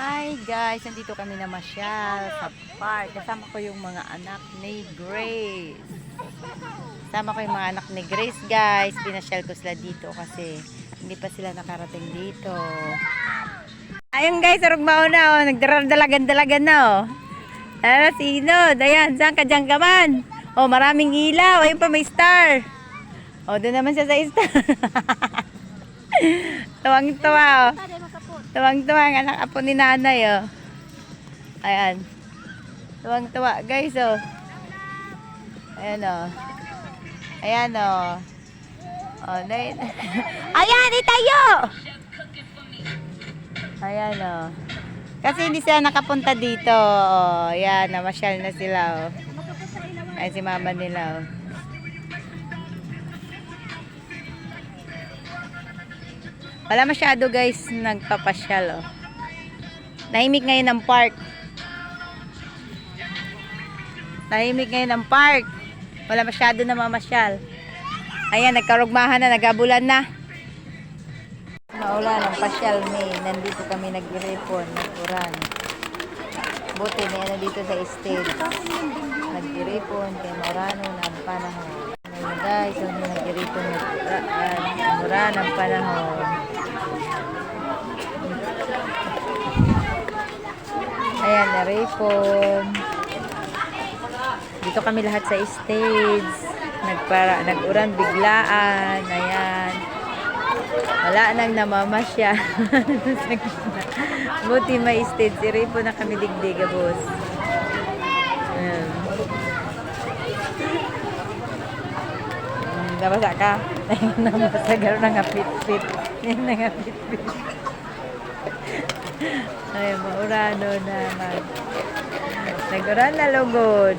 Hi guys, nandito kami na masyal sa park. Kasama ko yung mga anak ni Grace. Kasama ko yung mga anak ni Grace guys. Pinasyal ko sila dito kasi hindi pa sila nakarating dito. Ayun guys, arog mauna oh. Nagdaradalagan-dalagan na oh. Sino? Dayan, saan ka dyan ka man? Oh, maraming ilaw. Ayun pa may star. Oh, doon naman siya sa star. Tuwang-tuwa oh. Tuwang-tuwa ang anak apo ni nanay oh. Ayan. Tuwang-tuwa guys oh. Ayan oh. Ayan oh. Oh, ayan, itayo! Ayan oh. Kasi hindi sila nakapunta dito. Oh, ayan, namasyal na sila oh. Ayan si mama nila oh. Wala masyado guys nagpapasyal oh. Tahimik ngayon ang park. Tahimik ngayon ang park. Wala masyado na mamasyal. Ayan, nagkarugmahan na, nagabulan na. Maulan ang pasyal ni. Nandito kami nag-iripon, nag-uran. Buti na yan dito sa stage. Nag-iripon, kay Morano na ang panahon. Ngayon guys, so nag-iripon, nag-uran ang panahon. Ayan, naripon. Dito kami lahat sa stage. Nag-uran biglaan. Ayan. Wala nang namamasya. Buti may stage. Iripon na kami digdiga, boss. Ayan. Nabasa ka? Nabasa ka na nga pit-pit. Yan na nga pit-pit. Ay, maurano naman. Nag-uran na lugod.